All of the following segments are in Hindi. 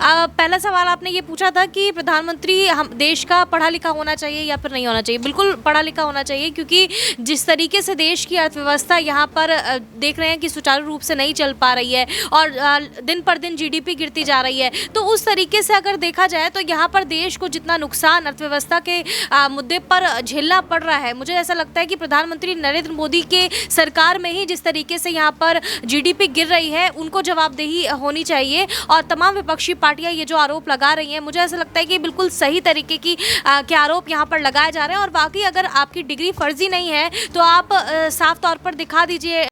पहला सवाल आपने ये पूछा था कि प्रधानमंत्री हम देश का पढ़ा लिखा होना चाहिए या फिर नहीं होना चाहिए। बिल्कुल पढ़ा लिखा होना चाहिए, क्योंकि जिस तरीके से देश की अर्थव्यवस्था यहाँ पर देख रहे हैं कि सुचारू रूप से नहीं चल पा रही है और दिन पर दिन जीडीपी गिरती जा रही है, तो उस तरीके से अगर देखा जाए तो यहाँ पर देश को जितना नुकसान अर्थव्यवस्था के मुद्दे पर झेलना पड़ रहा है, मुझे ऐसा लगता है कि प्रधानमंत्री नरेंद्र मोदी के सरकार में ही जिस तरीके से यहाँ पर जीडीपी गिर रही है उनको जवाबदेही होनी चाहिए। और तमाम विपक्षी पार्टियां ये जो आरोप लगा रही हैं, मुझे ऐसा लगता है कि बिल्कुल सही तरीके की के आरोप यहाँ पर लगाए जा रहे हैं। और बाकी अगर आपकी डिग्री फर्जी नहीं है तो आप साफ तौर पर दिखा दीजिए।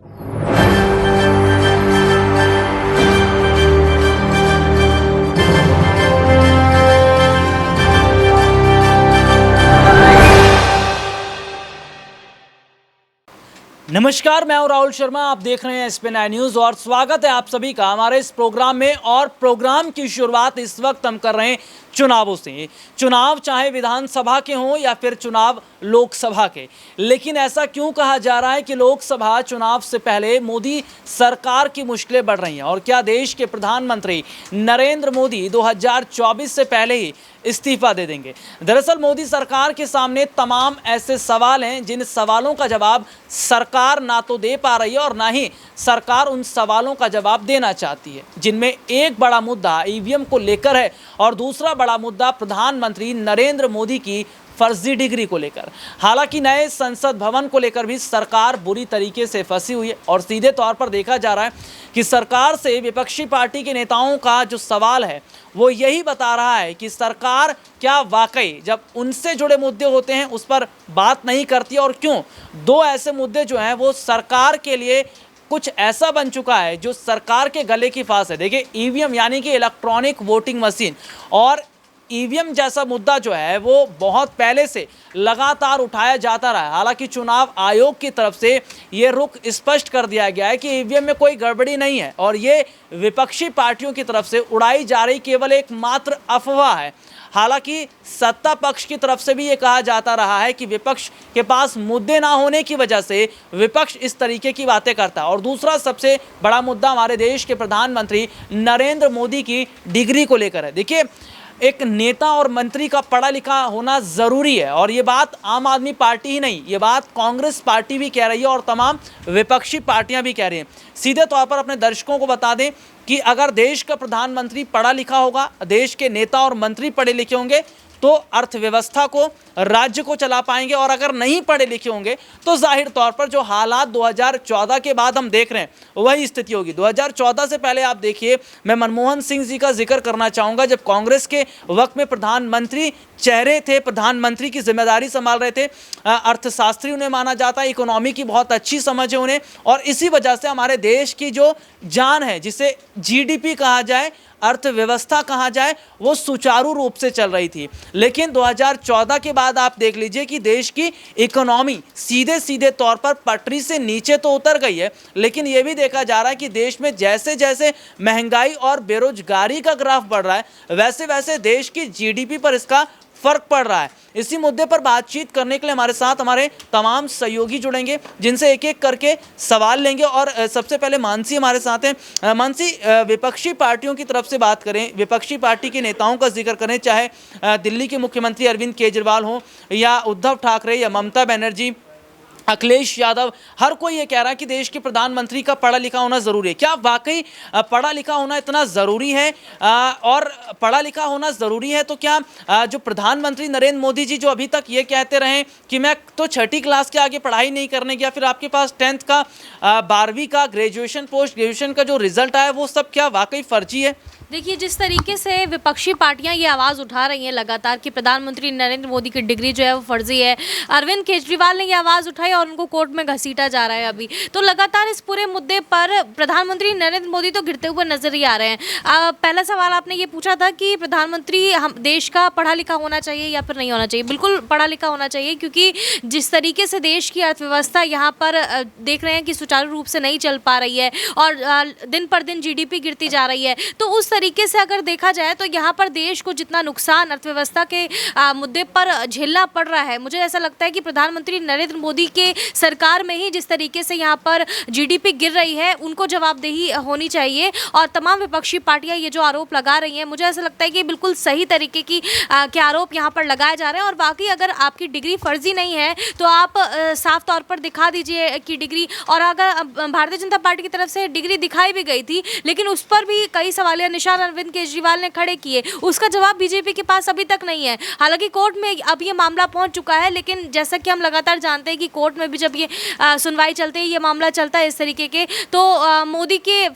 नमस्कार, मैं हूं राहुल शर्मा। आप देख रहे हैं एसपी9 न्यूज़ और स्वागत है आप सभी का हमारे इस प्रोग्राम में। और प्रोग्राम की शुरुआत इस वक्त हम कर रहे हैं चुनावों से। चुनाव चाहे विधानसभा के हों या फिर चुनाव लोकसभा के, लेकिन ऐसा क्यों कहा जा रहा है कि लोकसभा चुनाव से पहले मोदी सरकार की मुश्किलें बढ़ रही हैं? और क्या देश के प्रधानमंत्री नरेंद्र मोदी 2024 से पहले ही इस्तीफा दे देंगे? दरअसल मोदी सरकार के सामने तमाम ऐसे सवाल हैं जिन सवालों का जवाब सरकार ना तो दे पा रही है और ना ही सरकार उन सवालों का जवाब देना चाहती है, जिनमें एक बड़ा मुद्दा ईवीएम को लेकर है और दूसरा बड़ा मुद्दा प्रधानमंत्री नरेंद्र मोदी की फर्जी डिग्री को लेकर। हालांकि नए संसद भवन को लेकर भी सरकार बुरी तरीके से फंसी हुई है और सीधे तौर पर देखा जा रहा है कि सरकार से विपक्षी पार्टी के नेताओं का जो सवाल है वो यही बता रहा है कि सरकार क्या वाकई जब उनसे जुड़े मुद्दे होते हैं उस पर बात नहीं करती, और क्यों दो ऐसे मुद्दे जो हैं वो सरकार के लिए कुछ ऐसा बन चुका है जो सरकार के गले की फांस है। देखिए, ईवीएम यानी कि इलेक्ट्रॉनिक वोटिंग मशीन और ईवीएम जैसा मुद्दा जो है वो बहुत पहले से लगातार उठाया जाता रहा है। हालांकि चुनाव आयोग की तरफ से ये रुख स्पष्ट कर दिया गया है कि ईवीएम में कोई गड़बड़ी नहीं है और ये विपक्षी पार्टियों की तरफ से उड़ाई जा रही केवल एक मात्र अफवाह है। हालांकि सत्ता पक्ष की तरफ से भी ये कहा जाता रहा है कि विपक्ष के पास मुद्दे ना होने की वजह से विपक्ष इस तरीके की बातें करता है। और दूसरा सबसे बड़ा मुद्दा हमारे देश के प्रधानमंत्री नरेंद्र मोदी की डिग्री को लेकर है। देखिए, एक नेता और मंत्री का पढ़ा लिखा होना ज़रूरी है और ये बात आम आदमी पार्टी ही नहीं, ये बात कांग्रेस पार्टी भी कह रही है और तमाम विपक्षी पार्टियां भी कह रही हैं। सीधे तौर पर अपने दर्शकों को बता दें कि अगर देश का प्रधानमंत्री पढ़ा लिखा होगा, देश के नेता और मंत्री पढ़े लिखे होंगे तो अर्थव्यवस्था को, राज्य को चला पाएंगे। और अगर नहीं पढ़े लिखे होंगे तो जाहिर तौर पर जो हालात 2014 के बाद हम देख रहे हैं वही स्थिति होगी। 2014 से पहले आप देखिए, मैं मनमोहन सिंह जी का जिक्र करना चाहूँगा, जब कांग्रेस के वक्त में प्रधानमंत्री चेहरे थे, प्रधानमंत्री की जिम्मेदारी संभाल रहे थे, अर्थशास्त्री उन्हें माना जाता है, इकोनॉमी की बहुत अच्छी समझ है उन्हें, और इसी वजह से हमारे देश की जो जान है, जिसे जीडीपी कहा जाए, अर्थव्यवस्था कहा जाए, वो सुचारू रूप से चल रही थी। लेकिन 2014 के बाद आप देख लीजिए कि देश की इकोनॉमी सीधे सीधे तौर पर पटरी से नीचे तो उतर गई है, लेकिन ये भी देखा जा रहा है कि देश में जैसे जैसे महंगाई और बेरोजगारी का ग्राफ बढ़ रहा है वैसे वैसे देश की जीडीपी पर इसका फर्क पड़ रहा है। इसी मुद्दे पर बातचीत करने के लिए हमारे साथ हमारे तमाम सहयोगी जुड़ेंगे, जिनसे एक एक करके सवाल लेंगे। और सबसे पहले मानसी हमारे साथ हैं। मानसी, विपक्षी पार्टियों की तरफ से बात करें, विपक्षी पार्टी के नेताओं का जिक्र करें, चाहे दिल्ली के मुख्यमंत्री अरविंद केजरीवाल हो या उद्धव ठाकरे या ममता बनर्जी, अखिलेश यादव, हर कोई ये कह रहा है कि देश के प्रधानमंत्री का पढ़ा लिखा होना ज़रूरी है। क्या वाकई पढ़ा लिखा होना इतना ज़रूरी है? और पढ़ा लिखा होना ज़रूरी है तो क्या जो प्रधानमंत्री नरेंद्र मोदी जी जो अभी तक ये कहते रहे कि मैं तो 6ठी क्लास के आगे पढ़ाई नहीं करने गया, फिर आपके पास 10th का, 12वीं का, ग्रेजुएशन, पोस्ट ग्रेजुएशन का जो रिजल्ट आया वो सब क्या वाकई फर्जी है? देखिए, जिस तरीके से विपक्षी पार्टियां ये आवाज़ उठा रही हैं लगातार कि प्रधानमंत्री नरेंद्र मोदी की डिग्री जो है वो फर्जी है, अरविंद केजरीवाल ने ये आवाज़ उठाई और उनको कोर्ट में घसीटा जा रहा है अभी, तो लगातार इस पूरे मुद्दे पर प्रधानमंत्री नरेंद्र मोदी तो गिरते हुए नजर ही आ रहे हैं। पहला सवाल आपने ये पूछा था कि प्रधानमंत्री हम देश का पढ़ा लिखा होना चाहिए या फिर नहीं होना चाहिए। बिल्कुल पढ़ा लिखा होना चाहिए, क्योंकि जिस तरीके से देश की अर्थव्यवस्था यहाँ पर देख रहे हैं कि सुचारू रूप से नहीं चल पा रही है और दिन पर दिन जीडीपी गिरती जा रही है, तो उस तरीके से अगर देखा जाए तो यहाँ पर देश को जितना नुकसान अर्थव्यवस्था के मुद्दे पर झेलना पड़ रहा है, मुझे ऐसा लगता है कि प्रधानमंत्री नरेंद्र मोदी के सरकार में ही जिस तरीके से यहाँ पर जीडीपी गिर रही है उनको जवाबदेही होनी चाहिए। और तमाम विपक्षी पार्टियां ये जो आरोप लगा रही हैं, मुझे ऐसा लगता है कि बिल्कुल सही तरीके की के आरोप यहाँ पर लगाए जा रहे हैं। और बाकी अगर आपकी डिग्री फर्जी नहीं है तो आप साफ तौर पर दिखा दीजिए कि डिग्री, और अगर भारतीय जनता पार्टी की तरफ से डिग्री दिखाई भी गई थी लेकिन उस पर भी कई सवालिया निशान अरविंद केजरीवाल ने खड़े किए, उसका जवाब बीजेपी के पास अभी तक नहीं है। हालांकि कोर्ट में अब ये मामला पहुंच चुका है, लेकिन जैसा कि हम लगातार जानते हैं कि कोर्ट में भी जब ये सुनवाई चलती है, ये मामला चलता है इस तरीके के, तो मोदी के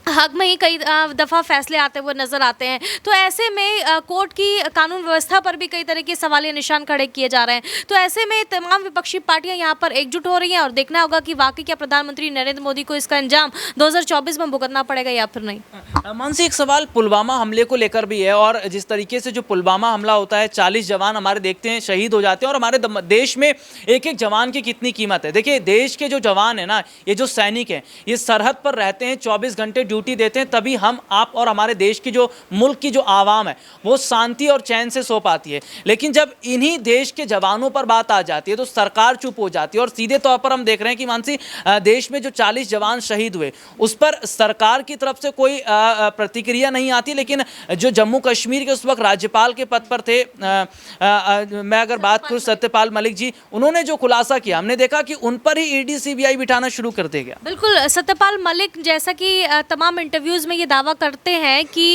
हक में ही कई दफ़ा फैसले आते हुए नजर आते हैं। तो ऐसे में कोर्ट की कानून व्यवस्था पर भी कई तरह के सवालिया निशान खड़े किए जा रहे हैं। तो ऐसे में तमाम विपक्षी पार्टियां यहाँ पर एकजुट हो रही हैं और देखना होगा कि वाकई क्या प्रधानमंत्री नरेंद्र मोदी को इसका अंजाम 2024 में भुगतना पड़ेगा या फिर नहीं। मानसी, एक सवाल पुलवामा हमले को लेकर भी है, और जिस तरीके से जो पुलवामा हमला होता है 40 जवान हमारे देखते हैं शहीद हो जाते हैं, और हमारे देश में एक एक जवान की कितनी कीमत है। देखिए, देश के जो जवान है ना, ये जो सैनिक हैं, ये सरहद पर रहते हैं, 24 घंटे ड्यूटी देते हैं, तभी हम आप और हमारे देश की जो मुल्क की जो आवाम है वो शांति और चैन से सो पाती है। लेकिन जब इन्हीं देश के जवानों पर बात आ जाती है तो सरकार चुप हो जाती है। और सीधे तौर पर हम देख रहे हैं कि मानसी, देश में जो 40 जवान शहीद हुए उस पर सरकार की तरफ से कोई प्रतिक्रिया नहीं आती, लेकिन जो जम्मू कश्मीर के उस वक्त राज्यपाल के पद पर थे, मैं अगर बात करूं सत्यपाल मलिक जी, उन्होंने जो खुलासा किया, हमने देखा कि उन पर ही ईडी सीबीआई बिठाना शुरू कर दिया गया। बिल्कुल, सत्यपाल मलिक जैसा कि तमाम इंटरव्यूज में ये दावा करते हैं कि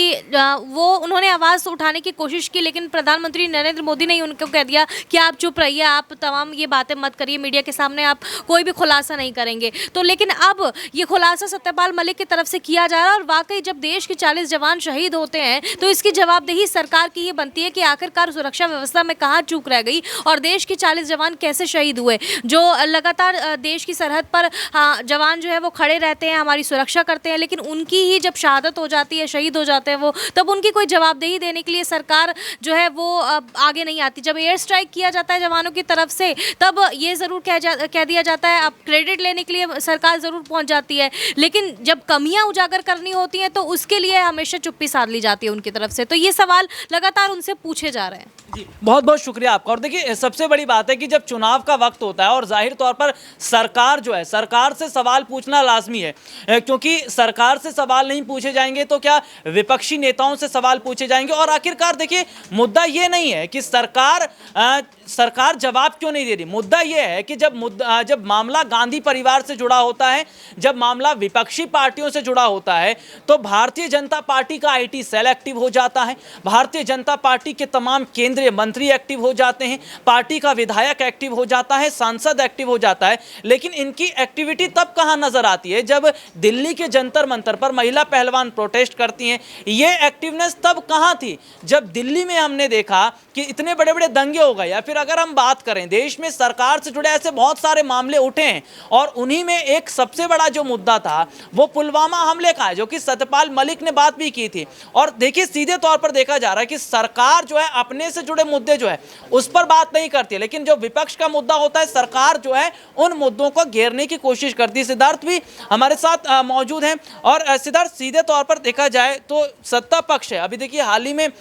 वो उन्होंने आवाज़ उठाने की कोशिश की, लेकिन प्रधानमंत्री नरेंद्र मोदी ने उनको कह दिया कि आप चुप रहिए, आप तमाम ये बातें मत करिए, मीडिया के सामने आप कोई भी खुलासा नहीं करेंगे। तो लेकिन अब ये खुलासा सत्यपाल मलिक की तरफ से किया जा रहा है, और वाकई जब देश के 40 जवान शहीद होते हैं तो इसकी जवाबदेही सरकार की ये बनती है कि आखिरकार सुरक्षा व्यवस्था में कहाँ चूक रह गई और देश के 40 जवान कैसे शहीद हुए। जो लगातार देश की सरहद पर जवान जो है वो खड़े रहते हैं, हमारी सुरक्षा करते हैं, लेकिन उनकी ही जब शहादत हो जाती है, शहीद हो जाते हैं वो, तब उनकी कोई जवाबदेही देने के लिए सरकार जो है वो आगे नहीं आती। जब एयर स्ट्राइक किया जाता है जवानों की तरफ से, तब ये ज़रूर कह दिया जाता है, अब क्रेडिट लेने के लिए सरकार ज़रूर पहुंच जाती है, लेकिन जब कमियां उजागर करनी होती हैं तो उसके लिए हमेशा चुप्पी साध ली जाती है उनकी तरफ से। तो ये सवाल लगातार उनसे पूछे जा रहे हैं। जी, बहुत बहुत शुक्रिया आपका। और देखिए, सबसे बड़ी बात है कि जब चुनाव का वक्त होता है और जाहिर तौर पर सरकार जो है, सरकार से सवाल पूछना लाजमी है, क्योंकि सरकार से सवाल नहीं पूछे जाएंगे तो क्या विपक्षी नेताओं से सवाल पूछे जाएंगे। और आखिरकार देखिए, मुद्दा ये नहीं है कि सरकार जवाब क्यों नहीं दे रही, मुद्दा ये है कि जब मामला गांधी परिवार से जुड़ा होता है, जब मामला विपक्षी पार्टियों से जुड़ा होता है, तो भारतीय जनता पार्टी का आईटी सेल एक्टिव हो जाता है, भारतीय जनता पार्टी के तमाम केंद्रीय मंत्री एक्टिव हो जाते हैं, पार्टी का विधायक एक्टिव हो जाता है, सांसद एक्टिव हो जाता है। लेकिन इनकी एक्टिविटी तब कहां नजर आती है जब दिल्ली के जंतर मंतर पर महिला पहलवान प्रोटेस्ट करती हैं। ये एक्टिवनेस तब कहां थी जब दिल्ली में हमने देखा कि इतने बड़े बड़े दंगे हो गए। या फिर अगर हम बात करें, देश में सरकार से जुड़े ऐसे बहुत सारे मामले उठे हैं, और उन्हीं में एक सबसे बड़ा जो मुद्दा था वो पुलवामा हमले का है, जो कि सत्यपाल मलिक ने बात भी की थी। और देखिए, सीधे तौर पर देखा जा रहा है कि सरकार जो है अपने से जुड़े मुद्दे जो है उस पर बात नहीं करती, लेकिन जो विपक्ष का मुद्दा होता है, सरकार जो है उन मुद्दों को घेरने की कोशिश करती है। सिद्धार्थ भी हमारे साथ मौजूद हैं। और सिद्धार्थ, सीधे तौर पर देखा जाए तो सत्ता पक्ष है, अभी देखिए हाल ही में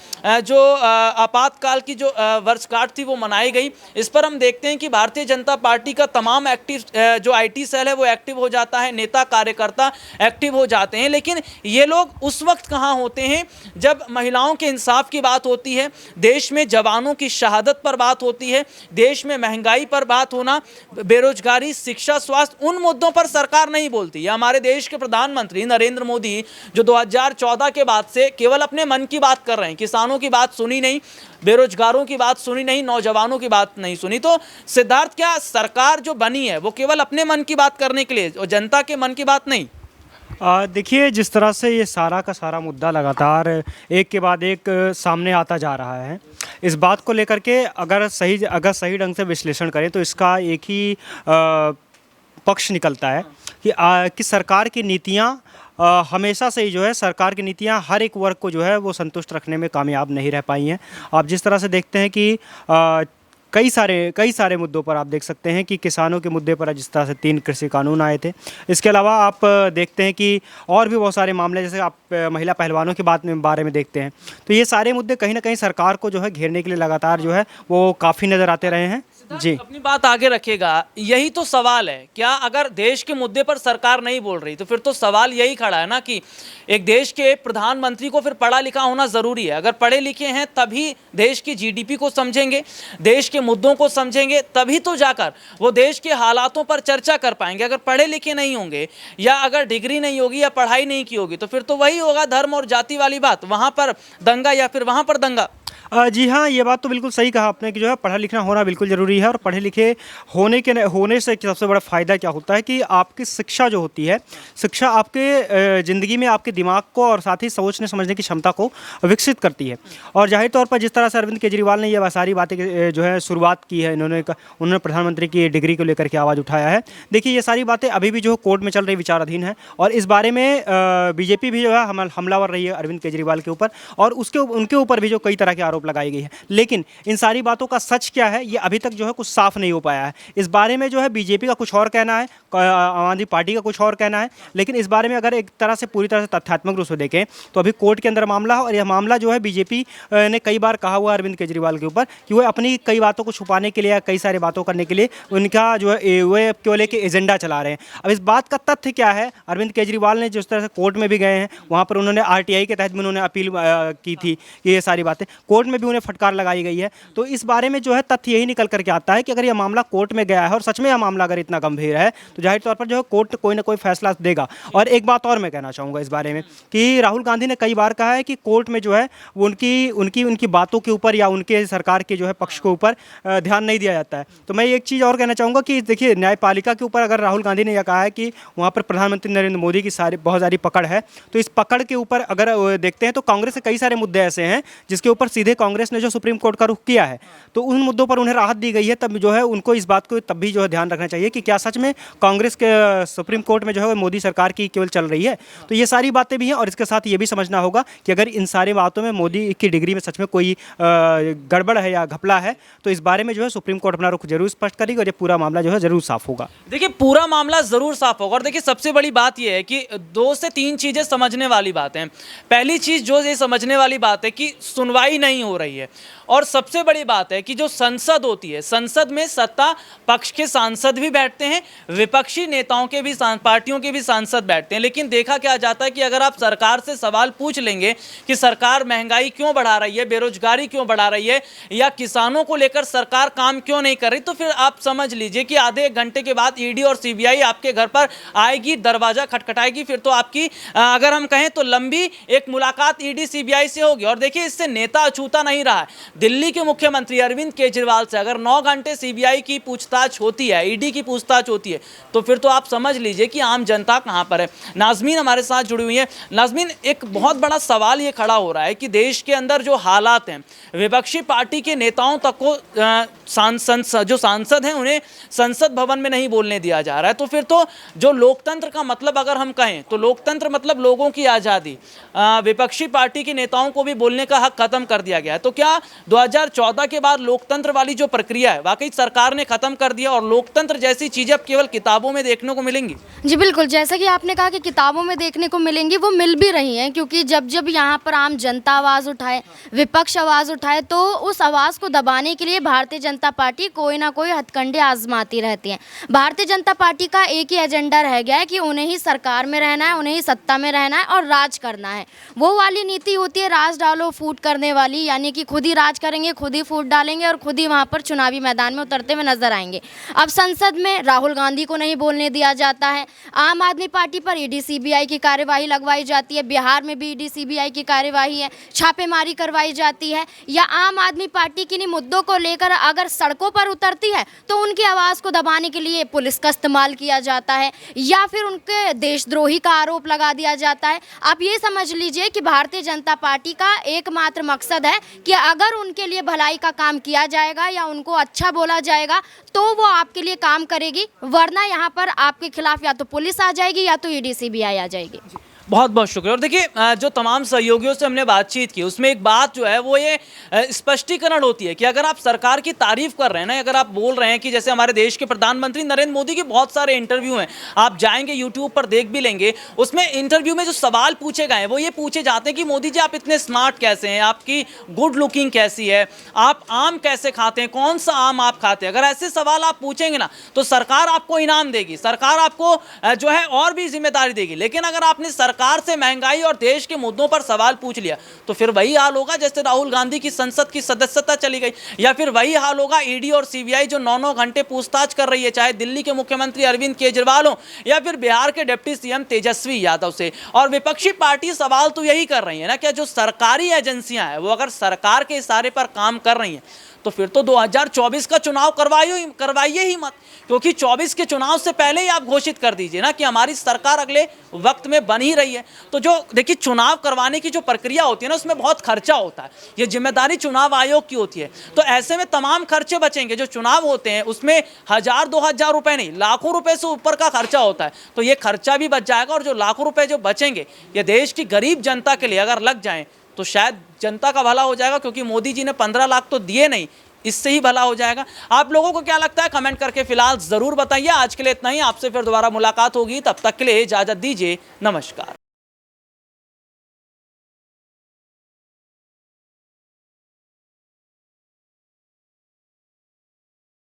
जो आपातकाल की जो वर्षगांठ थी वो मनाई गई, इस पर हम देखते हैं कि भारतीय जनता पार्टी का तमाम एक्टिव जो आईटी सेल है वो एक्टिव हो जाता है, नेता कार्यकर्ता एक्टिव हो जाते हैं। लेकिन ये लोग उस वक्त कहाँ होते हैं जब महिलाओं के इंसाफ की बात होती है, देश में जवानों की शहादत पर बात होती है, देश में महंगाई पर बात होना, बेरोजगारी, शिक्षा, स्वास्थ्य, उन मुद्दों पर सरकार नहीं बोलती। या हमारे देश के प्रधानमंत्री नरेंद्र मोदी जो 2014 के बाद से केवल अपने मन की बात कर रहे हैं, किसानों की बात सुनी नहीं, बेरोजगारों की बात सुनी नहीं, नौजवानों की बात नहीं सुनी। तो सिद्धार्थ, क्या सरकार जो बनी है वो केवल अपने मन की बात करने के लिए और जनता के मन की बात नहीं? देखिए, जिस तरह से ये सारा का सारा मुद्दा लगातार एक के बाद एक सामने आता जा रहा है, इस बात को लेकर के अगर सही ढंग से विश्लेषण करें तो इसका एक ही पक्ष निकलता है कि सरकार की नीतियाँ हमेशा से ही जो है, सरकार की नीतियाँ हर एक वर्ग को जो है वो संतुष्ट रखने में कामयाब नहीं रह पाई हैं। आप जिस तरह से देखते हैं कि कई सारे मुद्दों पर आप देख सकते हैं कि किसानों के मुद्दे पर जिस तरह से 3 कृषि कानून आए थे। इसके अलावा आप देखते हैं कि और भी बहुत सारे मामले, जैसे आप महिला पहलवानों के बारे में देखते हैं। तो ये सारे मुद्दे कहीं ना कहीं सरकार को जो है घेरने के लिए लगातार जो है वो काफ़ी नज़र आते रहे हैं। जी, अपनी बात आगे रखेगा, यही तो सवाल है। क्या अगर देश के मुद्दे पर सरकार नहीं बोल रही तो फिर तो सवाल यही खड़ा है ना कि एक देश के प्रधानमंत्री को फिर पढ़ा लिखा होना जरूरी है। अगर पढ़े लिखे हैं तभी देश की जीडीपी को समझेंगे, देश के मुद्दों को समझेंगे, तभी तो जाकर वो देश के हालातों पर चर्चा कर पाएंगे। अगर पढ़े लिखे नहीं होंगे या अगर डिग्री नहीं होगी या पढ़ाई नहीं की होगी तो फिर तो वही होगा धर्म और जाति वाली बात, वहां पर दंगा या फिर वहां पर दंगा। जी हाँ, ये बात तो बिल्कुल सही कहा आपने कि जो है पढ़ा लिखना होना बिल्कुल ज़रूरी है। और पढ़े लिखे होने से सबसे बड़ा फ़ायदा क्या होता है कि आपकी शिक्षा जो होती है, शिक्षा आपके ज़िंदगी में आपके दिमाग को और साथ ही सोचने समझने की क्षमता को विकसित करती है। और जाहिर तौर पर जिस तरह से अरविंद केजरीवाल ने ये सारी बातें जो है शुरुआत की है, उन्होंने प्रधानमंत्री की डिग्री को लेकर के आवाज़ उठाया है। देखिए, ये सारी बातें अभी भी जो कोर्ट में चल रही विचाराधीन है और इस बारे में बीजेपी भी जो है हमलावर रही है अरविंद केजरीवाल के ऊपर, और उनके ऊपर भी जो कई तरह के आरोप लगाई गई है। लेकिन इन सारी बातों का सच क्या है, ये अभी तक जो है कुछ साफ नहीं हो पाया है। इस बारे में जो है बीजेपी का कुछ और कहना है, आम आदमी पार्टी का कुछ और कहना है। लेकिन इस बारे में अगर एक तरह से पूरी तरह से तथ्यात्मक रूप से देखें तो अभी कोर्ट के अंदर मामला है, और यह मामला जो है बीजेपी ने कई बार कहा हुआ अरविंद केजरीवाल के ऊपर कि वो अपनी कई बातों को छुपाने के लिए या कई सारी बातों करने के लिए उनका जो है वो केवल एक एजेंडा चला रहे हैं। अब इस बात का तथ्य क्या है, अरविंद केजरीवाल ने जिस तरह से कोर्ट में भी गए हैं, वहाँ पर उन्होंने आरटीआई के तहत भी उन्होंने अपील की थी कि ये सारी बातें कोर्ट में भी उन्हें फटकार लगाई गई है। तो इस बारे में जो है तथ्य यही निकल करके आता है कि अगर यह मामला कोर्ट में गया है और सच में यह मामला अगर इतना गंभीर है तो जाहिर तौर पर जो है कोर्ट कोई ना कोई फैसला देगा। और एक बात और मैं कहना चाहूँगा इस बारे में कि राहुल गांधी ने कई बार कहा है कि कोर्ट में जो है उनकी बातों के ऊपर या उनके सरकार के जो है पक्ष के ऊपर ध्यान नहीं दिया जाता है। तो मैं एक चीज़ और कहना चाहूँगा कि देखिए, न्यायपालिका के ऊपर अगर राहुल गांधी ने यह कहा है कि वहाँ पर प्रधानमंत्री नरेंद्र मोदी की बहुत सारी पकड़ है, तो इस पकड़ के ऊपर अगर देखते हैं तो कांग्रेस के कई सारे मुद्दे ऐसे हैं जिसके ऊपर सीधे कांग्रेस ने जो सुप्रीम कोर्ट का रुख किया है, तो उन मुद्दों पर उन्हें राहत दी गई है। तब जो है उनको इस बात को तब भी जो है ध्यान रखना चाहिए कि क्या सच में कांग्रेस के सुप्रीम कोर्ट में जो है मोदी सरकार की केवल चल रही है। तो ये सारी बातें भी हैं, और इसके साथ ये भी समझना होगा कि अगर इन सारी बातों में मोदी की डिग्री में सच में कोई गड़बड़ है या घपला है तो इस बारे में जो है सुप्रीम कोर्ट अपना रुख जरूर स्पष्ट करेगी और ये पूरा मामला जो है जरूर साफ होगा। देखिए, पूरा मामला जरूर साफ होगा। और देखिए, सबसे बड़ी बात यह है कि 2 से 3 चीजें समझने वाली बात है। पहली चीज जो ये समझने वाली बात है कि सुनवाई नहीं हो रही है, और सबसे बड़ी बात है कि जो संसद होती है, संसद में सत्ता पक्ष के सांसद भी बैठते हैं, विपक्षी नेताओं के भी पार्टियों के भी सांसद बैठते हैं। लेकिन देखा क्या जाता है कि अगर आप सरकार से सवाल पूछ लेंगे कि सरकार महंगाई क्यों बढ़ा रही है, बेरोजगारी क्यों बढ़ा रही है, या किसानों को लेकर सरकार काम क्यों नहीं कर रही, तो फिर आप समझ लीजिए कि आधे एक घंटे के बाद ईडी और सीबीआई आपके घर पर आएगी, दरवाजा खटखटाएगी। फिर तो आपकी अगर हम कहें तो लंबी एक मुलाकात ईडी सीबीआई से होगी। और देखिए, इससे नेता अछूता नहीं रहा है। दिल्ली के मुख्यमंत्री अरविंद केजरीवाल से अगर 9 घंटे सीबीआई की पूछताछ होती है, ईडी की पूछताछ होती है, तो फिर तो आप समझ लीजिए कि आम जनता कहां पर है। नाज़मीन हमारे साथ जुड़ी हुई है। नाज़मीन, एक बहुत बड़ा सवाल ये खड़ा हो रहा है कि देश के अंदर जो हालात हैं, विपक्षी पार्टी के नेताओं तक को जो सांसद हैं उन्हें संसद भवन में नहीं बोलने दिया जा रहा है। तो फिर तो जो लोकतंत्र का मतलब अगर हम कहें तो लोकतंत्र मतलब लोगों की आज़ादी, विपक्षी पार्टी के नेताओं को भी बोलने का हक खत्म कर दिया गया है। तो क्या 2014 के बाद लोकतंत्र वाली जो प्रक्रिया है वाकई सरकार ने खत्म कर दिया और लोकतंत्र जैसी चीजें अब केवल किताबों में देखने को मिलेंगी? जी बिल्कुल, जैसा कि आपने कहा कि किताबों में देखने को मिलेंगी, वो मिल भी रही हैं, क्योंकि जब जब यहाँ पर आम जनता आवाज़ उठाए, विपक्ष आवाज़ उठाए, तो उस आवाज़ को दबाने के लिए भारतीय जनता पार्टी कोई ना कोई हथकंडे आजमाती रहती है। भारतीय जनता पार्टी का एक ही एजेंडा रह गया है कि उन्हें ही सरकार में रहना है, उन्हें ही सत्ता में रहना है और राज करना है। वो वाली नीति होती है राज डालो फूट करने वाली, यानी कि खुद ही राज करेंगे, खुद ही फूट डालेंगे और खुद ही वहाँ पर चुनावी मैदान में उतरते हुए नजर आएंगे। अब संसद में राहुल गांधी को नहीं बोलने दिया जाता है, आम आदमी पार्टी पर ईडी सीबीआई की कार्यवाही लगवाई जाती है, बिहार में भी ईडी सीबीआई की कार्यवाही है, छापेमारी करवाई जाती है, या आम आदमी पार्टी किन्हीं मुद्दों को लेकर अगर सड़कों पर उतरती है तो उनकी आवाज़ को दबाने के लिए पुलिस का इस्तेमाल किया जाता है, या फिर उनके देशद्रोही का आरोप लगा दिया जाता है। आप ये समझ लीजिए कि भारतीय जनता पार्टी का एकमात्र मकसद है कि अगर उनके लिए भलाई का काम किया जाएगा या उनको अच्छा बोला जाएगा तो वो आपके लिए काम करेगी, वरना यहाँ पर आपके खिलाफ या तो पुलिस आ जाएगी या तो ईडी सीबीआई आ जाएगी। बहुत बहुत शुक्रिया। और देखिए जो तमाम सहयोगियों से हमने बातचीत की उसमें एक बात जो है वो ये स्पष्टीकरण होती है कि अगर आप सरकार की तारीफ कर रहे हैं ना, अगर आप बोल रहे हैं कि जैसे हमारे देश के प्रधानमंत्री नरेंद्र मोदी के बहुत सारे इंटरव्यू हैं, आप जाएंगे यूट्यूब पर देख भी लेंगे, उसमें इंटरव्यू में जो सवाल पूछे गए हैं वो ये पूछे जाते हैं कि मोदी जी आप इतने स्मार्ट कैसे हैं, आपकी गुड लुकिंग कैसी है, आप आम कैसे खाते हैं, कौन सा आम आप खाते हैं। अगर ऐसे सवाल आप पूछेंगे ना तो सरकार आपको इनाम देगी, सरकार आपको जो है और भी जिम्मेदारी देगी। लेकिन अगर आपने सरकार से महंगाई और देश के मुद्दों पर सवाल पूछ लिया तो फिर वही हाल होगा जैसे राहुल गांधी की संसद की सदस्यता चली गई, या फिर वही हाल होगा ईडी और सीबीआई जो 9-9 घंटे पूछताछ कर रही है, चाहे दिल्ली के मुख्यमंत्री अरविंद केजरीवाल हो या फिर बिहार के डिप्टी सीएम तेजस्वी यादव से। और विपक्षी पार्टी सवाल तो यही कर रही है ना, क्या जो सरकारी एजेंसियां हैं वो अगर सरकार के इशारे पर काम कर रही हैं तो फिर तो 2024 का चुनाव करवाइए ही मत, क्योंकि 24 के चुनाव से पहले ही आप घोषित कर दीजिए ना कि हमारी सरकार अगले वक्त में बन ही रही है। तो जो देखिए चुनाव करवाने की जो प्रक्रिया होती है ना उसमें बहुत खर्चा होता है, ये जिम्मेदारी चुनाव आयोग की होती है। तो ऐसे में तमाम खर्चे बचेंगे। जो चुनाव होते हैं उसमें 1000-2000 रुपए नहीं, लाखों रुपए से ऊपर का खर्चा होता है, तो ये खर्चा भी बच जाएगा। और जो लाखों रुपए जो बचेंगे ये देश की गरीब जनता के लिए अगर लग जाएं तो शायद जनता का भला हो जाएगा, क्योंकि मोदी जी ने 15 लाख तो दिए नहीं, इससे ही भला हो जाएगा। आप लोगों को क्या लगता है कमेंट करके फिलहाल जरूर बताइए। आज के लिए इतना ही, आपसे फिर दोबारा मुलाकात होगी, तब तक के लिए इजाजत दीजिए, नमस्कार।